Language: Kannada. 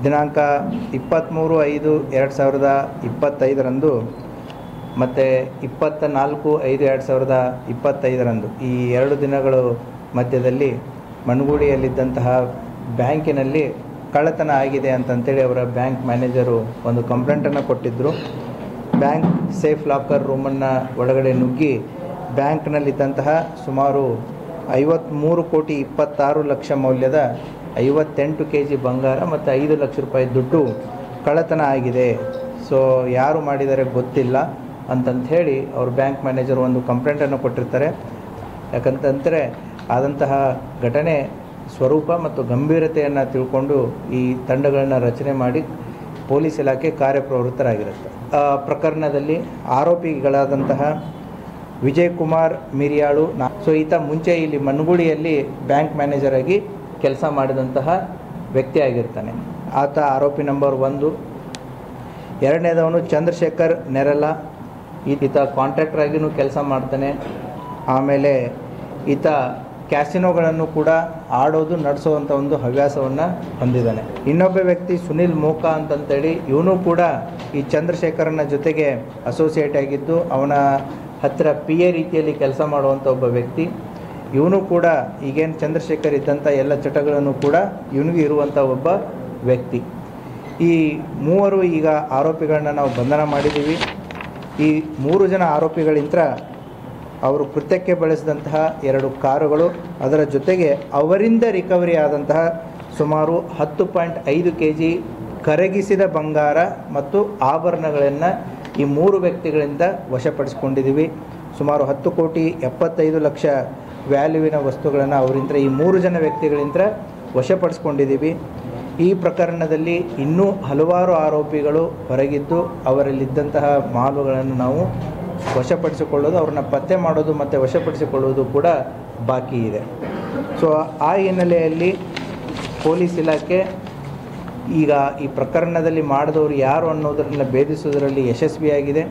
ದಿನಾಂಕ 23/5/2025 ಮತ್ತು 24/5/2025 ಈ 2 ದಿನಗಳು ಮಧ್ಯದಲ್ಲಿ ಮಣ್ಣಗುಡಿಯಲ್ಲಿದ್ದಂತಹ ಬ್ಯಾಂಕಿನಲ್ಲಿ ಕಳ್ಳತನ ಆಗಿದೆ ಅಂತಂತೇಳಿ ಅವರ ಬ್ಯಾಂಕ್ ಮ್ಯಾನೇಜರು ಒಂದು ಕಂಪ್ಲೇಂಟನ್ನು ಕೊಟ್ಟಿದ್ದರು. ಬ್ಯಾಂಕ್ ಸೇಫ್ ಲಾಕರ್ ರೂಮನ್ನು ಒಳಗಡೆ ನುಗ್ಗಿ ಬ್ಯಾಂಕ್ನಲ್ಲಿದ್ದಂತಹ ಸುಮಾರು 53,26,00,000 ಮೌಲ್ಯದ 58 kg ಬಂಗಾರ ಮತ್ತು 5 ಲಕ್ಷ ರೂಪಾಯಿ ದುಡ್ಡು ಕಳ್ಳತನ ಆಗಿದೆ. ಸೊ ಯಾರು ಮಾಡಿದರೆ ಗೊತ್ತಿಲ್ಲ ಅಂತಂತ ಹೇಳಿ ಅವ್ರ ಬ್ಯಾಂಕ್ ಮ್ಯಾನೇಜರ್ ಒಂದು ಕಂಪ್ಲೇಂಟನ್ನು ಕೊಟ್ಟಿರ್ತಾರೆ. ಯಾಕಂತಂದರೆ ಆದಂತಹ ಘಟನೆ ಸ್ವರೂಪ ಮತ್ತು ಗಂಭೀರತೆಯನ್ನು ತಿಳ್ಕೊಂಡು ಈ ತಂಡಗಳನ್ನು ರಚನೆ ಮಾಡಿ ಪೊಲೀಸ್ ಇಲಾಖೆ ಕಾರ್ಯಪ್ರವೃತ್ತರಾಗಿರುತ್ತೆ. ಪ್ರಕರಣದಲ್ಲಿ ಆರೋಪಿಗಳಾದಂತಹ ವಿಜಯ್ ಕುಮಾರ್ ಮಿರಿಯಾಳು, ಸೊ ಈತ ಮುಂಚೆ ಇಲ್ಲಿ ಮಣ್ಣಗುಡಿಯಲ್ಲಿ ಬ್ಯಾಂಕ್ ಮ್ಯಾನೇಜರ್ ಆಗಿ ಕೆಲಸ ಮಾಡಿದಂತಹ ವ್ಯಕ್ತಿ ಆಗಿರ್ತಾನೆ. ಆತ ಆರೋಪಿ ನಂಬರ್ 1. ಎರಡನೇದವನು ಚಂದ್ರಶೇಖರ್ ನೆರಲ, ಈತ ಕಾಂಟ್ರಾಕ್ಟರ್ ಆಗಿಯೂ ಕೆಲಸ ಮಾಡ್ತಾನೆ. ಆಮೇಲೆ ಈತ ಕ್ಯಾಸಿನೋಗಳನ್ನು ಕೂಡ ಆಡೋದು ನಡೆಸೋವಂಥ ಒಂದು ಹವ್ಯಾಸವನ್ನು ಹೊಂದಿದ್ದಾನೆ. ಇನ್ನೊಬ್ಬ ವ್ಯಕ್ತಿ ಸುನಿಲ್ ಮೋಕಾ ಅಂತಂತೇಳಿ, ಇವನು ಕೂಡ ಈ ಚಂದ್ರಶೇಖರನ ಜೊತೆಗೆ ಅಸೋಸಿಯೇಟ್ ಆಗಿದ್ದು ಅವನ ಹತ್ತಿರ PA ರೀತಿಯಲ್ಲಿ ಕೆಲಸ ಮಾಡುವಂಥ ಒಬ್ಬ ವ್ಯಕ್ತಿ. ಇವನು ಕೂಡ ಈಗೇನು ಚಂದ್ರಶೇಖರ್ ಇದ್ದಂಥ ಎಲ್ಲ ಚಟಗಳನ್ನು ಕೂಡ ಇವನಿಗೂ ಇರುವಂಥ ಒಬ್ಬ ವ್ಯಕ್ತಿ. ಈ 3 ಈಗ ಆರೋಪಿಗಳನ್ನ ನಾವು ಬಂಧನ ಮಾಡಿದ್ದೀವಿ. ಈ 3 ಜನ ಆರೋಪಿಗಳಿಂದ ಅವರು ಕೃತ್ಯಕ್ಕೆ ಬಳಸಿದಂತಹ 2 ಕಾರುಗಳು, ಅದರ ಜೊತೆಗೆ ಅವರಿಂದ ರಿಕವರಿ ಆದಂತಹ ಸುಮಾರು 10.5 kg ಕರಗಿಸಿದ ಬಂಗಾರ ಮತ್ತು ಆಭರಣಗಳನ್ನು ಈ 3 ವ್ಯಕ್ತಿಗಳಿಂದ ವಶಪಡಿಸಿಕೊಂಡಿದ್ದೀವಿ. ಸುಮಾರು 10,75,00,000 ವ್ಯಾಲ್ಯೂವಿನ ವಸ್ತುಗಳನ್ನು ಅವರಿಂದ ಈ 3 ಜನ ವ್ಯಕ್ತಿಗಳಿಂದ ವಶಪಡಿಸ್ಕೊಂಡಿದ್ದೀವಿ. ಈ ಪ್ರಕರಣದಲ್ಲಿ ಇನ್ನೂ ಹಲವಾರು ಆರೋಪಿಗಳು ಹೊರಗಿದ್ದು ಅವರಲ್ಲಿದ್ದಂತಹ ಮಾಲುಗಳನ್ನು ನಾವು ವಶಪಡಿಸಿಕೊಳ್ಳೋದು, ಅವ್ರನ್ನ ಪತ್ತೆ ಮಾಡೋದು ಮತ್ತು ವಶಪಡಿಸಿಕೊಳ್ಳುವುದು ಕೂಡ ಬಾಕಿ ಇದೆ. ಸೊ ಆ ಹಿನ್ನೆಲೆಯಲ್ಲಿ ಪೊಲೀಸ್ ಇಲಾಖೆ ಈಗ ಈ ಪ್ರಕರಣದಲ್ಲಿ ಮಾಡಿದವರು ಯಾರು ಅನ್ನೋದನ್ನು ಭೇದಿಸುವುದರಲ್ಲಿ ಯಶಸ್ವಿಯಾಗಿದೆ.